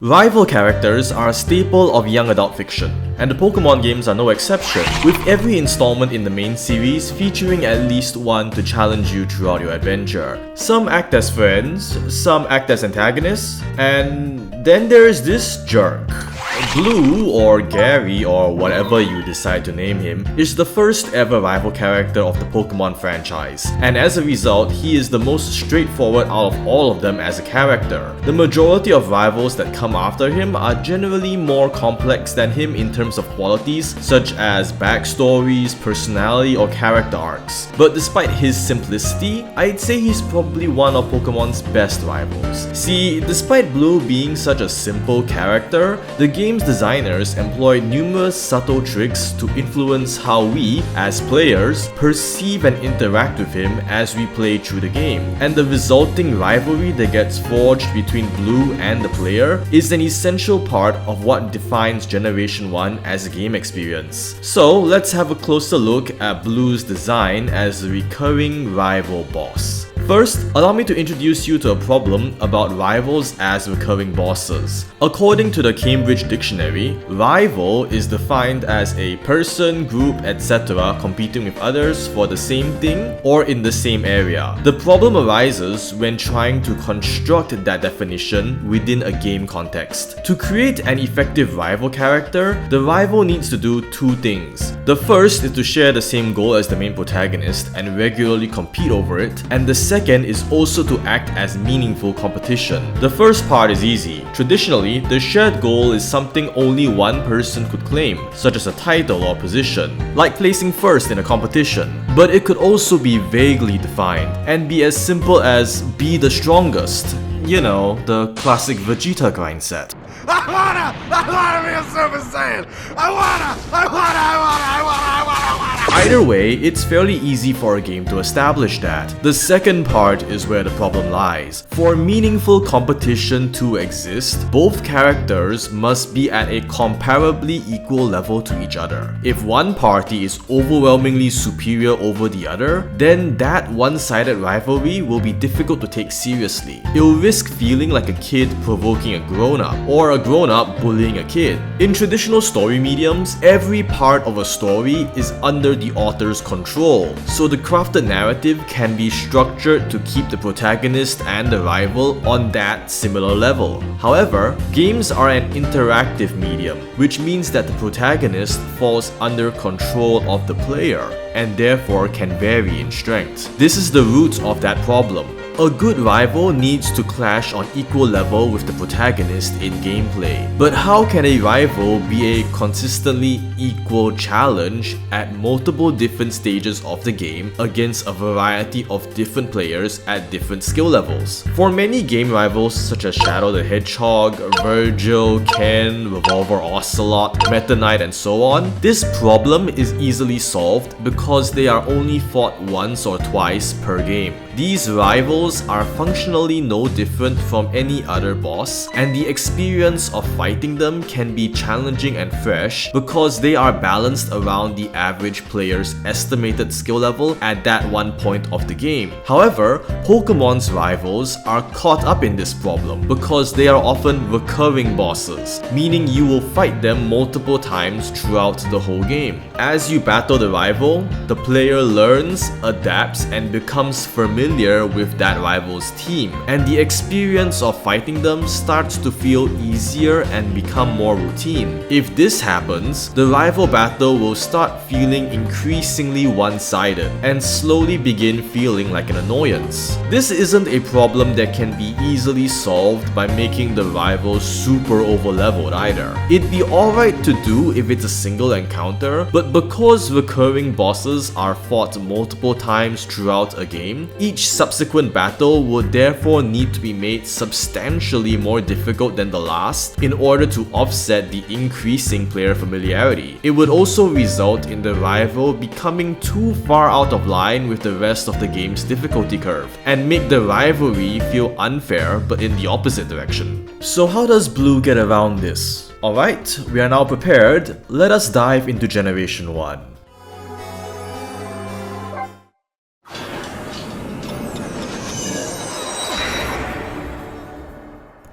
Rival characters are a staple of young adult fiction, and the Pokémon games are no exception, with every installment in the main series featuring at least one to challenge you throughout your adventure. Some act as friends, some act as antagonists, and then there's this jerk. Blue, or Gary, or whatever you decide to name him, is the first ever rival character of the Pokémon franchise, and as a result, he is the most straightforward out of all of them as a character. The majority of rivals that come after him are generally more complex than him in terms of qualities such as backstories, personality, or character arcs. But despite his simplicity, I'd say he's probably one of Pokémon's best rivals. See, despite Blue being such a simple character, the game's designers employed numerous subtle tricks to influence how we, as players, perceive and interact with him as we play through the game. And the resulting rivalry that gets forged between Blue and the player is an essential part of what defines Generation 1 as a game experience. So let's have a closer look at Blue's design as a recurring rival boss. First, allow me to introduce you to a problem about rivals as recurring bosses. According to the Cambridge Dictionary, rival is defined as a person, group, etc. competing with others for the same thing or in the same area. The problem arises when trying to construct that definition within a game context. To create an effective rival character, the rival needs to do two things. The first is to share the same goal as the main protagonist and regularly compete over it, and the second is also to act as meaningful competition. The first part is easy. Traditionally, the shared goal is something only one person could claim, such as a title or position, like placing first in a competition. But it could also be vaguely defined and be as simple as be the strongest. You know, the classic Vegeta grind set. I wanna be a Super Saiyan! I wanna! Either way, it's fairly easy for a game to establish that. The second part is where the problem lies. For meaningful competition to exist, both characters must be at a comparably equal level to each other. If one party is overwhelmingly superior over the other, then that one-sided rivalry will be difficult to take seriously. It will risk feeling like a kid provoking a grown-up, or a grown-up bullying a kid. In traditional story mediums, every part of a story is under the author's control, so the crafted narrative can be structured to keep the protagonist and the rival on that similar level. However, games are an interactive medium, which means that the protagonist falls under control of the player and therefore can vary in strength. This is the root of that problem. A good rival needs to clash on equal level with the protagonist in gameplay. But how can a rival be a consistently equal challenge at multiple different stages of the game against a variety of different players at different skill levels? For many game rivals such as Shadow the Hedgehog, Virgil, Ken, Revolver Ocelot, Meta Knight, and so on, this problem is easily solved because they are only fought once or twice per game. These rivals are functionally no different from any other boss, and the experience of fighting them can be challenging and fresh because they are balanced around the average player's estimated skill level at that one point of the game. However, Pokemon's rivals are caught up in this problem because they are often recurring bosses, meaning you will fight them multiple times throughout the whole game. As you battle the rival, the player learns, adapts, and becomes familiar with that rival's team, and the experience of fighting them starts to feel easier and become more routine. If this happens, the rival battle will start feeling increasingly one-sided and slowly begin feeling like an annoyance. This isn't a problem that can be easily solved by making the rival super over-leveled either. It'd be alright to do if it's a single encounter, but because recurring bosses are fought multiple times throughout a game, each subsequent battle would therefore need to be made substantially more difficult than the last in order to offset the increasing player familiarity. It would also result in the rival becoming too far out of line with the rest of the game's difficulty curve, and make the rivalry feel unfair but in the opposite direction. So how does Blue get around this? Alright, we are now prepared. Let us dive into Generation 1.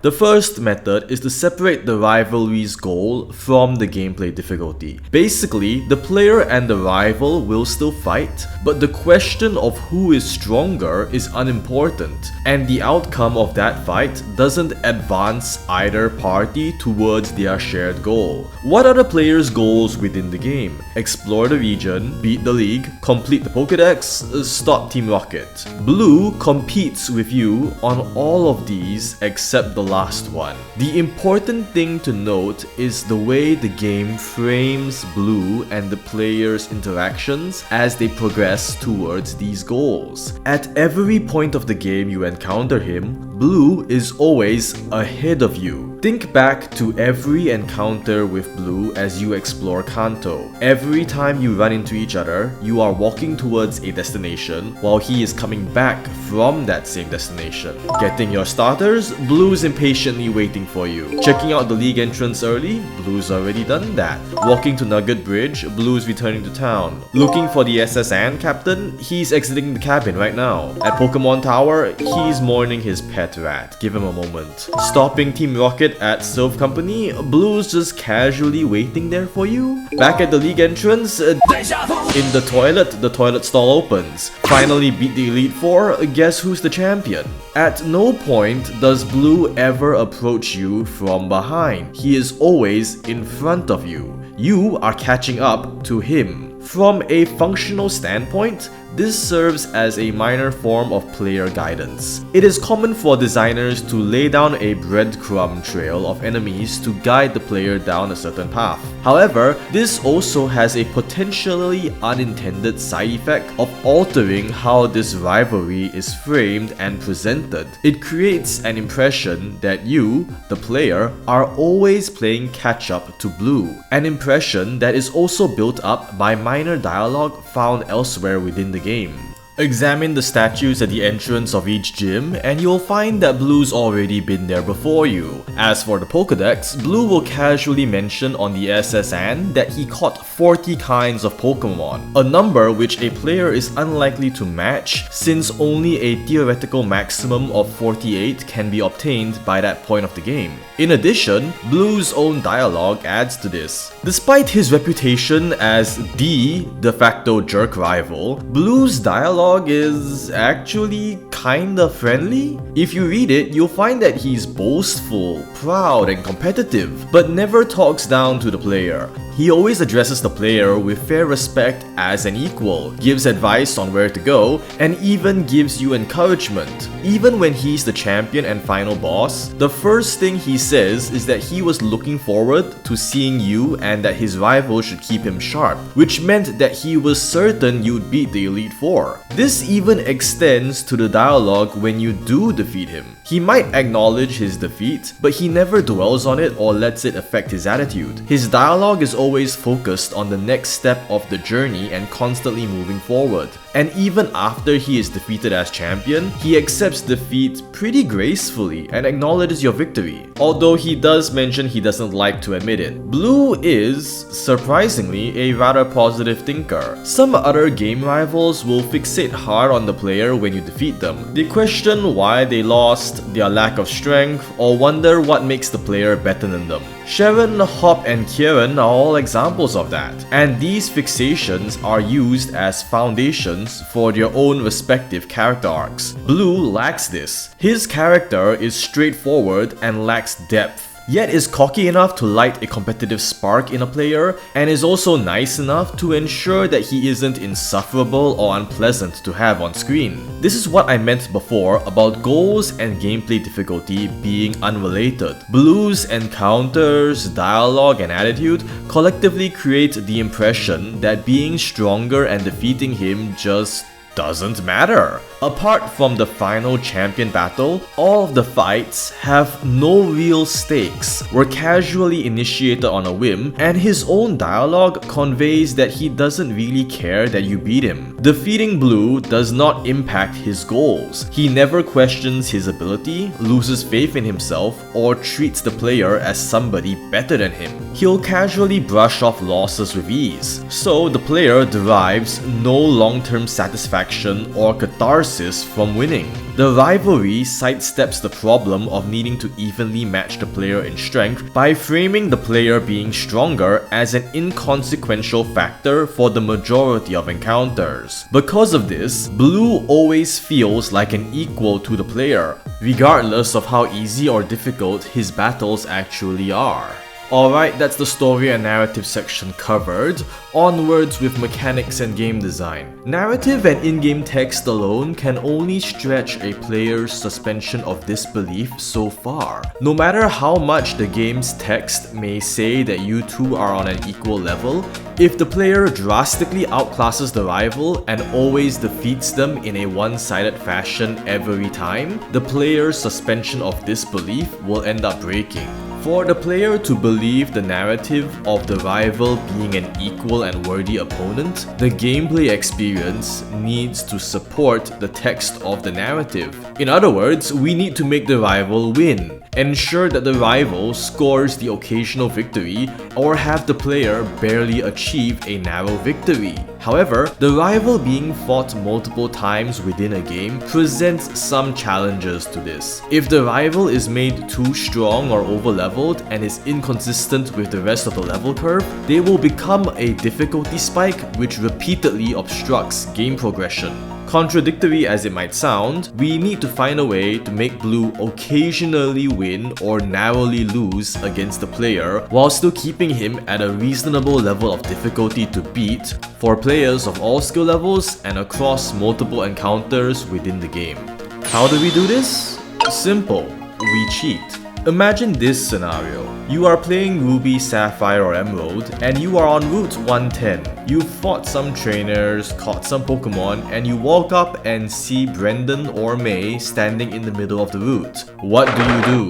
The first method is to separate the rivalry's goal from the gameplay difficulty. Basically, the player and the rival will still fight, but the question of who is stronger is unimportant, and the outcome of that fight doesn't advance either party towards their shared goal. What are the player's goals within the game? Explore the region, beat the league, complete the Pokédex, stop Team Rocket. Blue competes with you on all of these except the last one. The important thing to note is the way the game frames Blue and the player's interactions as they progress towards these goals. At every point of the game you encounter him, Blue is always ahead of you. Think back to every encounter with Blue as you explore Kanto. Every time you run into each other, you are walking towards a destination while he is coming back from that same destination. Getting your starters, Blue's impatiently waiting for you. Checking out the league entrance early, Blue's already done that. Walking to Nugget Bridge, Blue's returning to town. Looking for the SS Ant captain, he's exiting the cabin right now. At Pokemon Tower, he's mourning his pet rat. Give him a moment. Stopping Team Rocket at Sylph Company, Blue's just casually waiting there for you. Back at the league entrance, in the toilet stall opens. Finally beat the Elite Four, guess who's the champion? At no point does Blue ever approach you from behind. He is always in front of you. You are catching up to him. From a functional standpoint, this serves as a minor form of player guidance. It is common for designers to lay down a breadcrumb trail of enemies to guide the player down a certain path. However, this also has a potentially unintended side effect of altering how this rivalry is framed and presented. It creates an impression that you, the player, are always playing catch-up to Blue. An impression that is also built up by minor dialogue found elsewhere within the game. Examine the statues at the entrance of each gym and you'll find that Blue's already been there before you. As for the Pokédex, Blue will casually mention on the SS Ant that he caught 40 kinds of Pokémon, a number which a player is unlikely to match since only a theoretical maximum of 48 can be obtained by that point of the game. In addition, Blue's own dialogue adds to this. Despite his reputation as the de facto jerk rival, Blue's dialogue is actually kinda friendly. If you read it, you'll find that he's boastful, proud, and competitive, but never talks down to the player. He always addresses the player with fair respect as an equal, gives advice on where to go, and even gives you encouragement. Even when he's the champion and final boss, the first thing he says is that he was looking forward to seeing you and that his rival should keep him sharp, which meant that he was certain you'd beat the Elite Four. This even extends to the dialogue when you do defeat him. He might acknowledge his defeat, but he never dwells on it or lets it affect his attitude. His dialogue is always focused on the next step of the journey and constantly moving forward. And even after he is defeated as champion, he accepts defeat pretty gracefully and acknowledges your victory, although he does mention he doesn't like to admit it. Blue is, surprisingly, a rather positive thinker. Some other game rivals will fixate hard on the player when you defeat them. They question why they lost, their lack of strength, or wonder what makes the player better than them. Sharon, Hop, and Kieran are all examples of that, and these fixations are used as foundations for their own respective character arcs. Blue lacks this. His character is straightforward and lacks depth, yet is cocky enough to light a competitive spark in a player, and is also nice enough to ensure that he isn't insufferable or unpleasant to have on screen. This is what I meant before about goals and gameplay difficulty being unrelated. Blue's encounters, dialogue, and attitude collectively create the impression that being stronger and defeating him just doesn't matter. Apart from the final champion battle, all of the fights have no real stakes, were casually initiated on a whim, and his own dialogue conveys that he doesn't really care that you beat him. Defeating Blue does not impact his goals. He never questions his ability, loses faith in himself, or treats the player as somebody better than him. He'll casually brush off losses with ease, so the player derives no long-term satisfaction or catharsis assist from winning. The rivalry sidesteps the problem of needing to evenly match the player in strength by framing the player being stronger as an inconsequential factor for the majority of encounters. Because of this, Blue always feels like an equal to the player, regardless of how easy or difficult his battles actually are. Alright, that's the story and narrative section covered. Onwards with mechanics and game design. Narrative and in-game text alone can only stretch a player's suspension of disbelief so far. No matter how much the game's text may say that you two are on an equal level, if the player drastically outclasses the rival and always defeats them in a one-sided fashion every time, the player's suspension of disbelief will end up breaking. For the player to believe the narrative of the rival being an equal and worthy opponent, the gameplay experience needs to support the text of the narrative. In other words, we need to make the rival win, ensure that the rival scores the occasional victory, or have the player barely achieve a narrow victory. However, the rival being fought multiple times within a game presents some challenges to this. If the rival is made too strong or over-leveled and is inconsistent with the rest of the level curve, they will become a difficulty spike which repeatedly obstructs game progression. Contradictory as it might sound, we need to find a way to make Blue occasionally win or narrowly lose against the player while still keeping him at a reasonable level of difficulty to beat for players of all skill levels and across multiple encounters within the game. How do we do this? Simple, we cheat. Imagine this scenario. You are playing Ruby, Sapphire or Emerald and you are on Route 110. You fought some trainers, caught some Pokemon, and you walk up and see Brendan or May standing in the middle of the route. What do?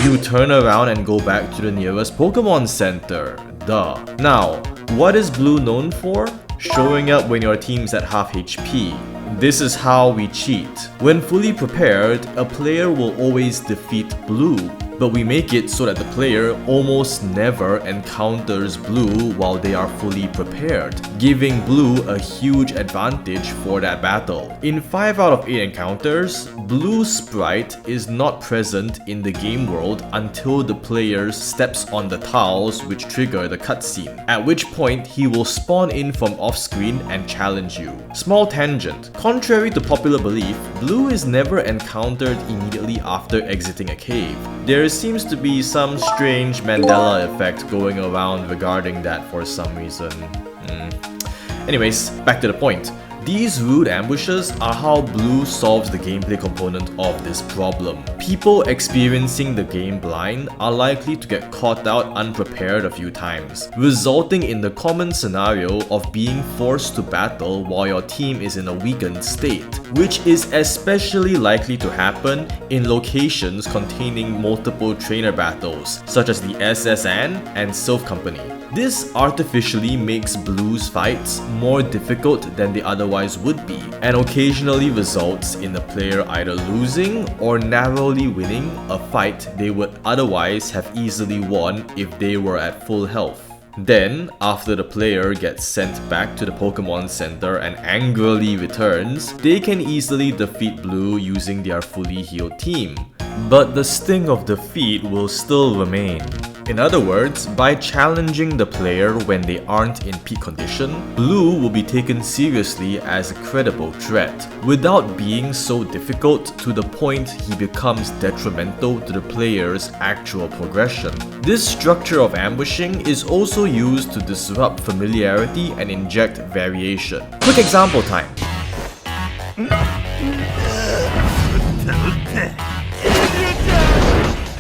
You turn around and go back to the nearest Pokemon Center. Duh. Now, what is Blue known for? Showing up when your team's at half HP. This is how we cheat. When fully prepared, a player will always defeat Blue, but we make it so that the player almost never encounters Blue while they are fully prepared, giving Blue a huge advantage for that battle. In 5 out of 8 encounters, Blue's sprite is not present in the game world until the player steps on the tiles which trigger the cutscene, at which point he will spawn in from off-screen and challenge you. Small tangent. Contrary to popular belief, Blue is never encountered immediately after exiting a cave. There seems to be some strange Mandela effect going around regarding that for some reason. Anyways, back to the point. These rude ambushes are how Blue solves the gameplay component of this problem. People experiencing the game blind are likely to get caught out unprepared a few times, resulting in the common scenario of being forced to battle while your team is in a weakened state, which is especially likely to happen in locations containing multiple trainer battles, such as the SSN and Sylph Company. This artificially makes Blue's fights more difficult than they otherwise would be, and occasionally results in the player either losing or narrowly winning a fight they would otherwise have easily won if they were at full health. Then, after the player gets sent back to the Pokémon Center and angrily returns, they can easily defeat Blue using their fully healed team. But the sting of defeat will still remain. In other words, by challenging the player when they aren't in peak condition, Blue will be taken seriously as a credible threat, without being so difficult to the point he becomes detrimental to the player's actual progression. This structure of ambushing is also used to disrupt familiarity and inject variation. Quick example time.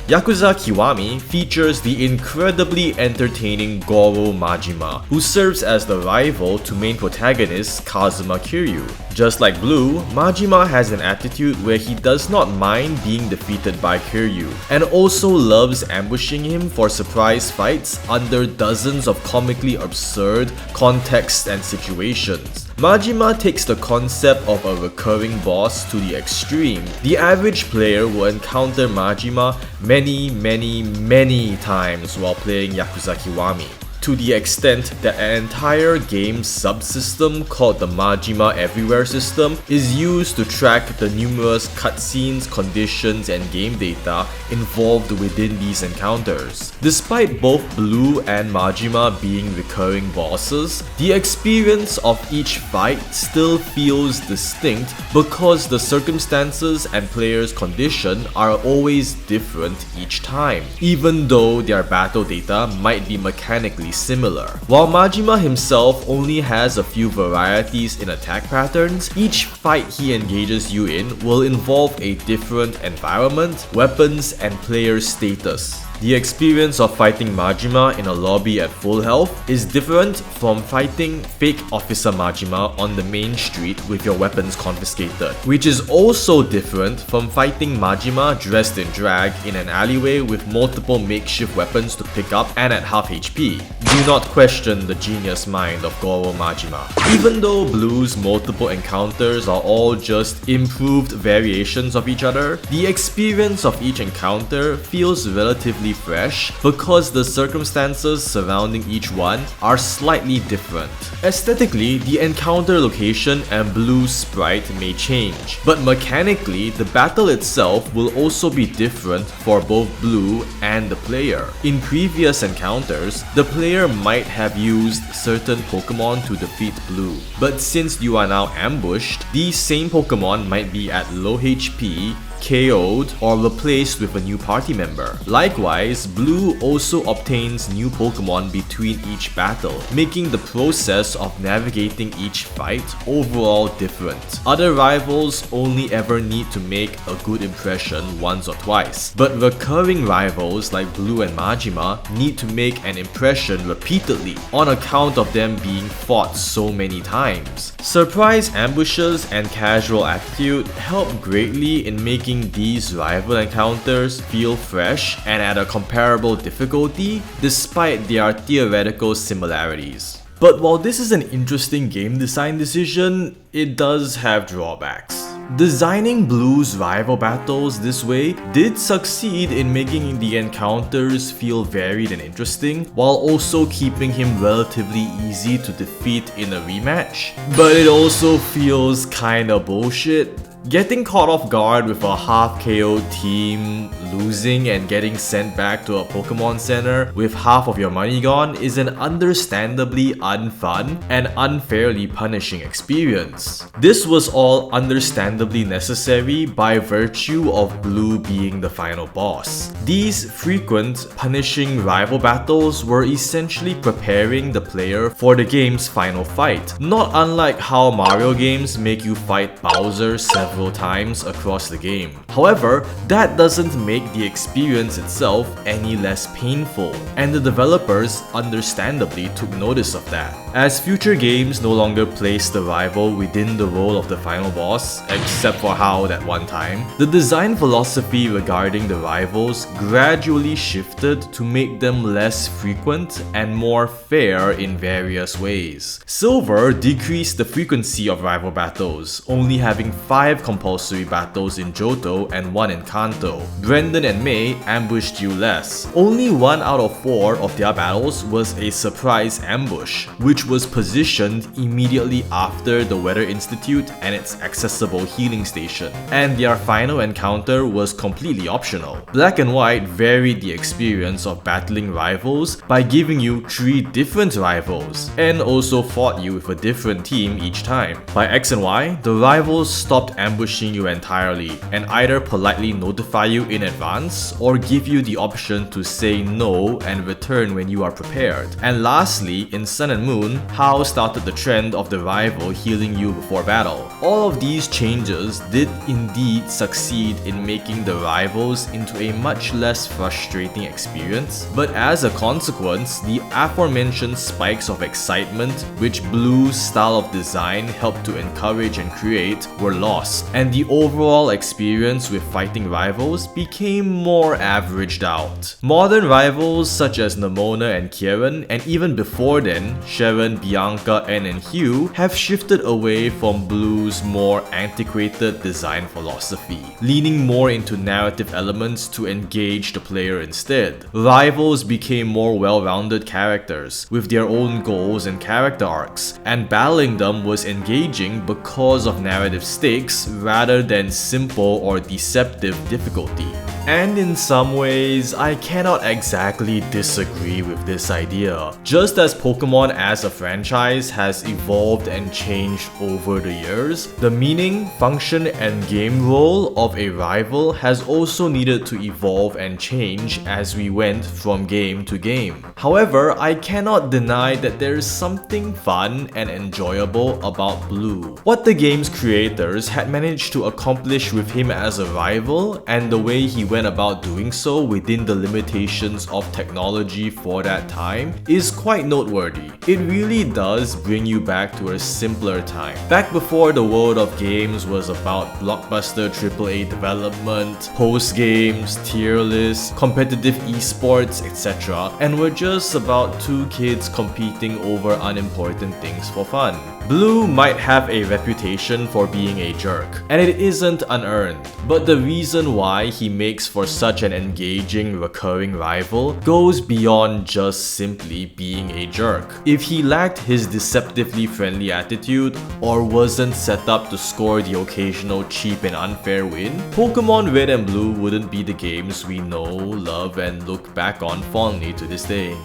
Yakuza Kiwami features the incredibly entertaining Goro Majima, who serves as the rival to main protagonist Kazuma Kiryu. Just like Blue, Majima has an attitude where he does not mind being defeated by Kiryu, and also loves ambushing him for surprise fights under dozens of comically absurd contexts and situations. Majima takes the concept of a recurring boss to the extreme. The average player will encounter Majima many times while playing Yakuza Kiwami. to the extent that an entire game subsystem called the Majima Everywhere system is used to track the numerous cutscenes, conditions, and game data involved within these encounters. Despite both Blue and Majima being recurring bosses, the experience of each fight still feels distinct because the circumstances and player's condition are always different each time, even though their battle data might be mechanically similar. While Majima himself only has a few varieties in attack patterns, each fight he engages you in will involve a different environment, weapons, and player status. The experience of fighting Majima in a lobby at full health is different from fighting fake Officer Majima on the main street with your weapons confiscated, which is also different from fighting Majima dressed in drag in an alleyway with multiple makeshift weapons to pick up and at half HP. Do not question the genius mind of Goro Majima. Even though Blue's multiple encounters are all just improved variations of each other, the experience of each encounter feels relatively fresh because the circumstances surrounding each one are slightly different. Aesthetically, the encounter location and Blue's sprite may change, but mechanically, the battle itself will also be different for both Blue and the player. In previous encounters, the player might have used certain Pokémon to defeat Blue, but since you are now ambushed, these same Pokémon might be at low HP, KO'd, or replaced with a new party member. Likewise, Blue also obtains new Pokémon between each battle, making the process of navigating each fight overall different. Other rivals only ever need to make a good impression once or twice, but recurring rivals like Blue and Majima need to make an impression repeatedly on account of them being fought so many times. Surprise ambushes and casual attitude help greatly in making these rival encounters feel fresh and at a comparable difficulty despite their theoretical similarities. But while this is an interesting game design decision, it does have drawbacks. Designing Blue's rival battles this way did succeed in making the encounters feel varied and interesting, while also keeping him relatively easy to defeat in a rematch. But it also feels kinda bullshit. Getting caught off guard with a half KO team, losing and getting sent back to a Pokemon Center with half of your money gone is an understandably unfun and unfairly punishing experience. This was all understandably necessary by virtue of Blue being the final boss. These frequent, punishing rival battles were essentially preparing the player for the game's final fight, not unlike how Mario games make you fight Bowser several times across the game. However, that doesn't make the experience itself any less painful, and the developers understandably took notice of that. As future games no longer place the rival within the role of the final boss, except for How that one time, the design philosophy regarding the rivals gradually shifted to make them less frequent and more fair in various ways. Silver decreased the frequency of rival battles, only having 5 compulsory battles in Johto and 1 in Kanto. Brendan and May ambushed you less. Only 1 out of 4 of their battles was a surprise ambush, which was positioned immediately after the Weather Institute and its accessible healing station, and their final encounter was completely optional. Black and White varied the experience of battling rivals by giving you 3 different rivals, and also fought you with a different team each time. By X and Y, the rivals stopped ambushing you entirely and either politely notify you in advance or give you the option to say no and return when you are prepared. And lastly, in Sun and Moon, How started the trend of the rival healing you before battle. All of these changes did indeed succeed in making the rivals into a much less frustrating experience, but as a consequence, the aforementioned spikes of excitement which Blue's style of design helped to encourage and create were lost, and the overall experience moments with fighting rivals became more averaged out. Modern rivals such as Nemona and Kieran, and even before then, Sharon, Bianca, and Hugh, have shifted away from Blue's more antiquated design philosophy, leaning more into narrative elements to engage the player instead. Rivals became more well-rounded characters, with their own goals and character arcs, and battling them was engaging because of narrative stakes rather than simple or deceptive difficulty. And in some ways, I cannot exactly disagree with this idea. Just as Pokemon as a franchise has evolved and changed over the years, the meaning, function, and game role of a rival has also needed to evolve and change as we went from game to game. However, I cannot deny that there is something fun and enjoyable about Blue. What the game's creators had managed to accomplish with him as a rival, and the way he went about doing so within the limitations of technology for that time, is quite noteworthy. It really does bring you back to a simpler time. Back before the world of games was about blockbuster AAA development, post-games, tier lists, competitive esports, etc. and were just about two kids competing over unimportant things for fun. Blue might have a reputation for being a jerk, and it isn't unearned, but the reason why he makes for such an engaging, recurring rival goes beyond just simply being a jerk. If he lacked his deceptively friendly attitude, or wasn't set up to score the occasional cheap and unfair win, Pokemon Red and Blue wouldn't be the games we know, love, and look back on fondly to this day.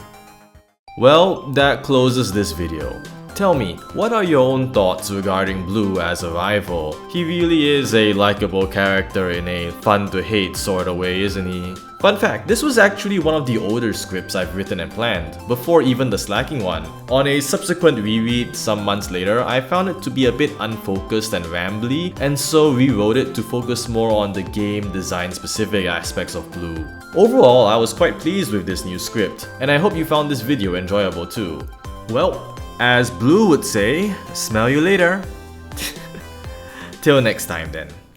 Well, that closes this video. Tell me, what are your own thoughts regarding Blue as a rival? He really is a likable character in a fun-to-hate sort of way, isn't he? Fun fact, this was actually one of the older scripts I've written and planned, before even the slacking one. On a subsequent reread some months later, I found it to be a bit unfocused and rambly, and so rewrote it to focus more on the game design specific aspects of Blue. Overall, I was quite pleased with this new script, and I hope you found this video enjoyable too. Well, as Blue would say, smell you later. Till next time then.